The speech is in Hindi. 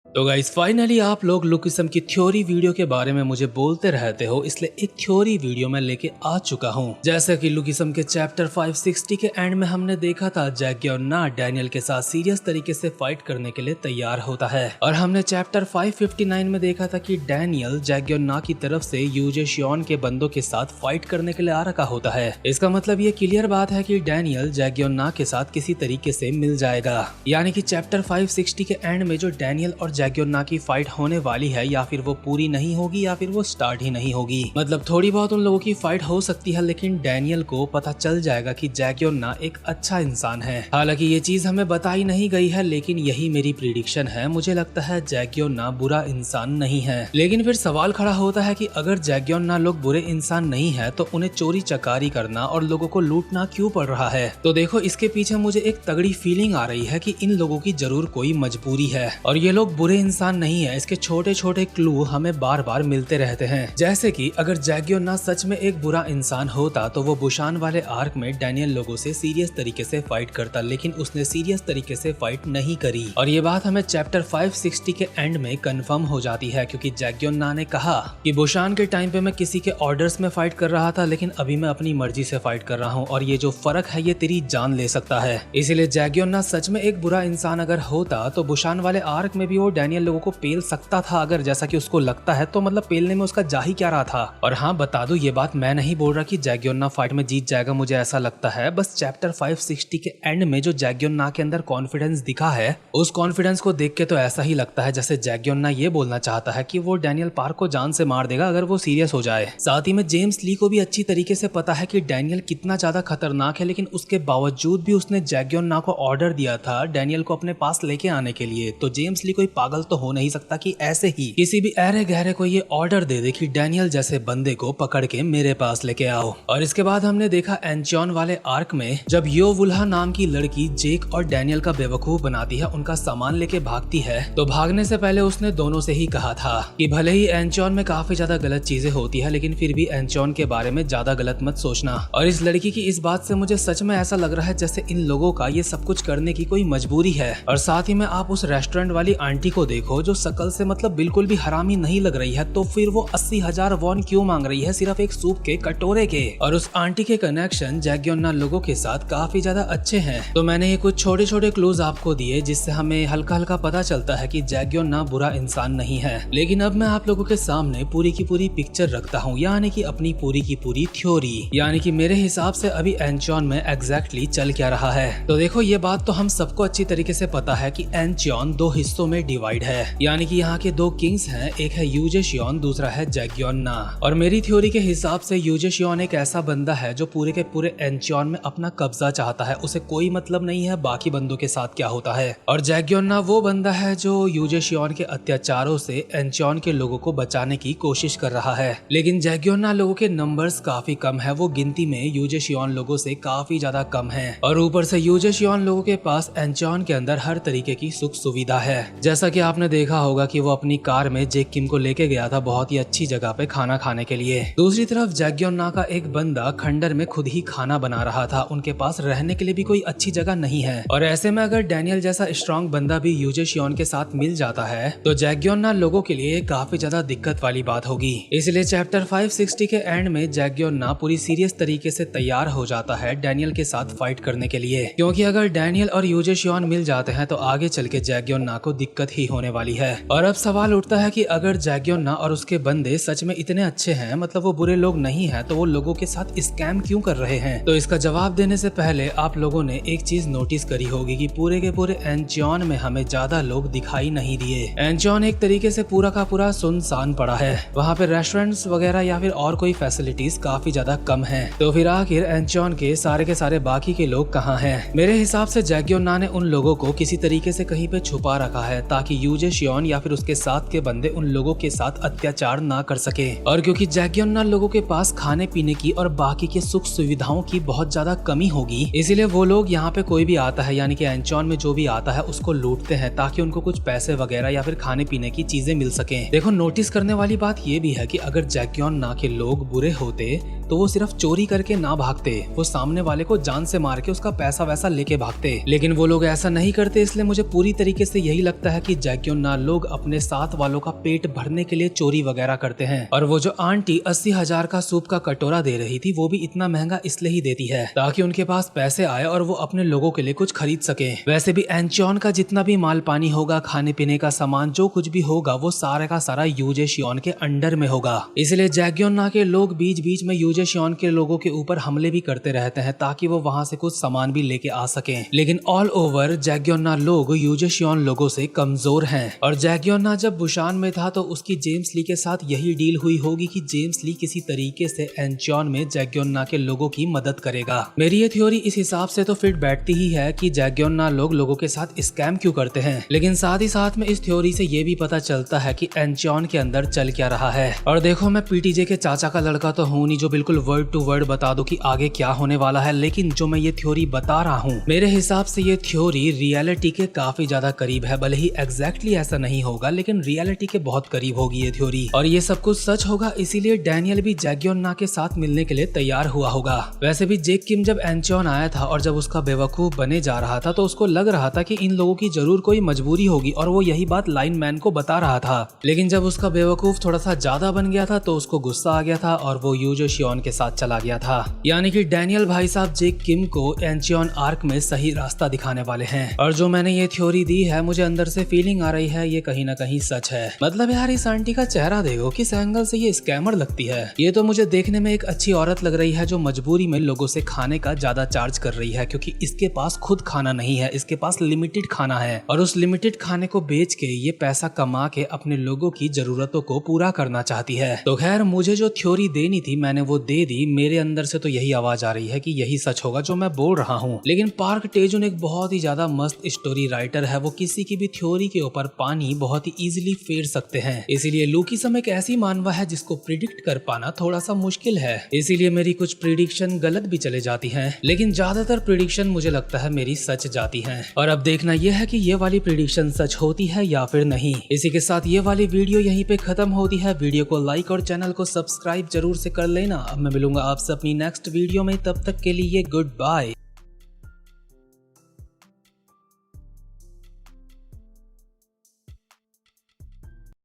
तो गाइस फाइनली आप लोग लुकिज्म की थ्योरी वीडियो के बारे में मुझे बोलते रहते हो, इसलिए एक थ्योरी वीडियो मैं लेके आ चुका हूँ। जैसा कि लुकिज्म के चैप्टर 560 के एंड में हमने देखा था, जैग्योना डैनियल के साथ सीरियस तरीके से फाइट करने के लिए तैयार होता है, और हमने चैप्टर 559 में देखा था कि डैनियल जैग्योना की तरफ से यूजेशियन के बंदों के साथ फाइट करने के लिए आ रखा होता है। इसका मतलब ये क्लियर बात है कि डैनियल जैग्योना के साथ किसी तरीके से मिल जाएगा, यानी कि चैप्टर 560 के एंड में जो डैनियल और जैग्योना की फाइट होने वाली है, या फिर वो पूरी नहीं होगी या फिर वो स्टार्ट ही नहीं होगी। मतलब थोड़ी बहुत उन लोगों की फाइट हो सकती है, लेकिन डैनियल को पता चल जाएगा कि जैग्योना एक अच्छा इंसान है। हालांकि ये चीज हमें बताई नहीं गई है, लेकिन यही मेरी प्रिडिक्शन है। मुझे लगता है जैग्योना बुरा इंसान नहीं है। लेकिन फिर सवाल खड़ा होता है कि अगर जैग्योना लोग बुरे इंसान नहीं है तो उन्हें चोरी चकारी करना और लोगों को लूटना क्यों पड़ रहा है? तो देखो, इसके पीछे मुझे एक तगड़ी फीलिंग आ रही है कि इन लोगों की जरूर कोई मजबूरी है, और ये लोग बुरे इंसान नहीं है। इसके छोटे छोटे क्लू हमें बार बार मिलते रहते हैं। जैसे कि अगर जैग्योना सच में एक बुरा इंसान होता तो वो बुशान वाले आर्क में डैनियल लोगों से सीरियस तरीके से फाइट करता, लेकिन उसने सीरियस तरीके से फाइट नहीं करी। और ये बात हमें चैप्टर 560 के एंड में कंफर्म हो जाती है, क्योंकि जैग्योना ने कहा कि बुशान के टाइम पे मैं किसी के ऑर्डर्स में फाइट कर रहा था, लेकिन अभी मैं अपनी मर्जी से फाइट कर रहा हूँ, और ये जो फर्क है ये तेरी जान ले सकता है। इसीलिए जैग्योना सच में एक बुरा इंसान अगर होता तो बुशान वाले आर्क में भी वो डैनियल लोगों को पेल सकता था, अगर जैसा कि उसको लगता है। तो मतलब पेलने में उसका जा ही क्या रहा था। और हाँ, बता दूं, ये बात मैं नहीं बोल रहा कि जैग्योना फाइट में जीत जाएगा, मुझे ऐसा लगता है। बस चैप्टर 560 के एंड में जो जैग्योना के अंदर कॉन्फिडेंस दिखा है, उस कॉन्फिडेंस को देख के तो ऐसा ही लगता है जैसे जैग्योना ये बोलना चाहता है कि वो डैनियल पार्क को जान से मार देगा अगर वो सीरियस हो जाए। साथ ही में जेम्स ली को भी अच्छी तरीके से पता है कि डैनियल कितना ज्यादा खतरनाक है, लेकिन उसके बावजूद भी उसने जैग्योना को ऑर्डर दिया था डैनियल को अपने पास लेके आने के लिए। तो जेम्स ली कोई पागल तो हो नहीं सकता कि ऐसे ही किसी भी अहरे गहरे को ये ऑर्डर दे दे कि डैनियल जैसे बंदे को पकड़ के मेरे पास लेके आओ। और इसके बाद हमने देखा एंचॉन वाले आर्क में, जब योवुल्हा नाम की लड़की जेक और डैनियल का बेवकूफ बनाती है, उनका सामान लेके भागती है, तो भागने से पहले उसने दोनों से ही कहा था कि भले ही एंचॉन में काफी ज्यादा गलत चीजें होती है, लेकिन फिर भी एंचॉन के बारे में ज्यादा गलत मत सोचना। और इस लड़की की इस बात से मुझे सच में ऐसा लग रहा है जैसे इन लोगों का ये सब कुछ करने की कोई मजबूरी है। और साथ ही में आप उस रेस्टोरेंट वाली आंटी को देखो, जो शकल से मतलब बिल्कुल भी हरामी नहीं लग रही है, तो फिर वो 80,000 वॉन क्यों मांग रही है सिर्फ एक सूप के कटोरे के? और उस आंटी के कनेक्शन जैग्योना लोगों के साथ काफी ज्यादा अच्छे हैं। तो मैंने ये कुछ छोटे छोटे क्लूज आपको दिए, जिससे हमें हल्का हल्का पता चलता है कि जैग्योना बुरा इंसान नहीं है। लेकिन अब मैं आप लोगों के सामने पूरी की पूरी पिक्चर रखता हूँ, यानी कि अपनी पूरी की पूरी थ्योरी, यानी कि मेरे हिसाब से अभी एंचॉन में एग्जैक्टली चल क्या रहा है। तो देखो, ये बात तो हम सबको अच्छी तरीके से पता है कि एंचॉन दो हिस्सों में डिवाइड है, यानी कि यहाँ के दो किंग्स हैं, एक है यूजेशियन, दूसरा है जैग्योना। और मेरी थ्योरी के हिसाब से यूजेशियन एक ऐसा बंदा है जो पूरे के पूरे एंचॉन में अपना कब्जा चाहता है, उसे कोई मतलब नहीं है बाकी बंदों के साथ क्या होता है। और जैग्योना वो बंदा है जो यूजेशियन के अत्याचारों से एंचॉन के लोगों को बचाने की कोशिश कर रहा है। लेकिन जैग्योना लोगों के नंबर्स काफी कम है, वो गिनती में यूजेशियन लोगों से काफी ज्यादा कम है, और ऊपर से यूजेशियन लोगों के पास एंचॉन के अंदर हर तरीके की सुख सुविधा है। जैसा कि आपने देखा होगा कि वो अपनी कार में जेक किम को लेके गया था बहुत ही अच्छी जगह पे खाना खाने के लिए। दूसरी तरफ जैग्योना का एक बंदा खंडर में खुद ही खाना बना रहा था, उनके पास रहने के लिए भी कोई अच्छी जगह नहीं है। और ऐसे में अगर डैनियल जैसा स्ट्रॉन्ग बंदा भी यूजेशियन के साथ मिल जाता है तो जैग्योना लोगों के लिए काफी ज्यादा दिक्कत वाली बात होगी। इसलिए चैप्टर 560 के एंड में जैग्योना पूरी सीरियस तरीके से तैयार हो जाता है डैनियल के साथ फाइट करने के लिए, क्योंकि अगर डैनियल और यूजेशियन मिल जाते हैं तो आगे चल के जैग्योना को दिक्कत ही होने वाली है। और अब सवाल उठता है कि अगर जैग्योना और उसके बंदे सच में इतने अच्छे हैं, मतलब वो बुरे लोग नहीं हैं, तो वो लोगों के साथ स्कैम क्यों कर रहे हैं? तो इसका जवाब देने से पहले आप लोगों ने एक चीज नोटिस करी होगी कि पूरे के पूरे एंचॉन में हमें ज्यादा लोग दिखाई नहीं दिए। एंचॉन एक तरीके से पूरा का पूरा सुनसान पड़ा है, वहाँ पे रेस्टोरेंट्स वगैरह या फिर और कोई फैसिलिटीज काफी ज्यादा कम है। तो फिर आखिर एंचॉन के सारे बाकी के लोग कहाँ हैं? मेरे हिसाब से जैग्योना ने उन लोगों को किसी तरीके से कहीं पे छुपा रखा है, ताकि यूजेशियन या फिर उसके साथ के बंदे उन लोगों के साथ अत्याचार ना कर सके। और क्योंकि जैग्योना लोगों के पास खाने पीने की और बाकी के सुख सुविधाओं की बहुत ज्यादा कमी होगी, इसीलिए वो लोग यहाँ पे कोई भी आता है, यानी कि एंचॉन में जो भी आता है उसको लूटते हैं, ताकि उनको कुछ पैसे वगैरह या फिर खाने पीने की चीजें मिल सके। देखो, नोटिस करने वाली बात ये भी है कि अगर जैग्योना के लोग बुरे होते तो वो सिर्फ चोरी करके ना भागते, वो सामने वाले को जान से मार के उसका पैसा वैसा लेके भागते। लेकिन वो लोग ऐसा नहीं करते, इसलिए मुझे पूरी तरीके से यही लगता है कि कि जैक्योना लोग अपने साथ वालों का पेट भरने के लिए चोरी वगैरह करते हैं, और वो जो आंटी 80,000 का सूप का कटोरा दे रही थी वो भी इतना महंगा इसलिए ही देती है ताकि उनके पास पैसे आए और वो अपने लोगों के लिए कुछ खरीद सके। वैसे भी एंचोन का जितना भी माल पानी होगा, खाने पीने का सामान जो कुछ भी होगा, वो सारा का सारा यूजे शियोन के अंडर में होगा। इसलिए जैक्योना के लोग बीच बीच में यूजे शियोन के लोगों के ऊपर हमले भी करते रहते हैं ताकि वो वहां से कुछ सामान भी लेके आ सके। लेकिन ऑल ओवर जैक्योना लोग यूजे शियोन लोगों से कमजोर हैं, और जैक्योना जब बुशान में था तो उसकी जेम्स ली के साथ यही डील हुई होगी कि जेम्स ली किसी तरीके से एंचोन में जैक्योना के लोगों की मदद करेगा। मेरी ये थ्योरी इस हिसाब से तो फिट बैठती ही है कि जैक्योना लोगों के साथ स्कैम क्यों करते हैं, लेकिन साथ ही साथ में इस थ्योरी से ये भी पता चलता है कि एंचोन के अंदर चल क्या रहा है। और देखो, मैं पीटीजे के चाचा का लड़का तो हूँ नहीं जो बिल्कुल वर्ड टू वर्ड बता दो कि आगे क्या होने वाला है, लेकिन जो मैं ये थ्योरी बता रहा हूँ मेरे हिसाब से ये थ्योरी रियलिटी के काफी ज्यादा करीब है। भले ही एग्जैक्टली ऐसा नहीं होगा, लेकिन रियलिटी के बहुत करीब होगी ये थ्योरी, और ये सब कुछ सच होगा। इसीलिए डैनियल भी जैक्योना के साथ मिलने के लिए तैयार हुआ होगा। वैसे भी जेक किम जब एंचोन आया था और जब उसका बेवकूफ बने जा रहा था तो उसको लग रहा था कि इन लोगों की जरूर कोई मजबूरी होगी, और वो यही बात लाइन मैन को बता रहा था। लेकिन जब उसका बेवकूफ थोड़ा सा ज्यादा बन गया था तो उसको गुस्सा आ गया था और वो यूजे शियोन के साथ चला गया था। यानी कि डैनियल भाई साहब जेक किम को एंचोन आर्क में सही रास्ता दिखाने वाले हैं। और जो मैंने ये थ्योरी दी है, मुझे अंदर से फीलिंग आ रही है ये कहीं ना कहीं सच है। मतलब यार, इस आंटी का चेहरा देखो, किस एंगल से ये स्कैमर लगती है। ये तो मुझे देखने में एक अच्छी औरत लग रही है जो मजबूरी में लोगों से खाने का ज्यादा चार्ज कर रही है, क्योंकि इसके पास खुद खाना नहीं है, इसके पास लिमिटेड खाना है, और उस लिमिटेड खाने को बेच के ये पैसा कमा के अपने लोगों की जरूरतों को पूरा करना चाहती है। तो खैर, मुझे जो थ्योरी देनी थी मैंने वो दे दी। मेरे अंदर से तो यही आवाज आ रही है कि यही सच होगा जो मैं बोल रहा हूँ। लेकिन पार्क टेजुन एक बहुत ही ज्यादा मस्त स्टोरी राइटर है, वो किसी की भी थ्योरी के ऊपर पानी बहुत ही इजीली फेर सकते हैं। इसीलिए लुकिसम एक ऐसी मानवा है जिसको प्रिडिक्ट कर पाना थोड़ा सा मुश्किल है। इसीलिए मेरी कुछ प्रिडिक्शन गलत भी चले जाती हैं, लेकिन ज्यादातर प्रिडिक्शन मुझे लगता है मेरी सच जाती हैं। और अब देखना यह है कि ये वाली प्रिडिक्शन सच होती है या फिर नहीं। इसी के साथ ये वाली वीडियो यहीं पे खत्म होती है। वीडियो को लाइक और चैनल को सब्सक्राइब जरूर से कर लेना। अब मैं मिलूंगा आपसे अपनी नेक्स्ट वीडियो में, तब तक के लिए गुड बाय।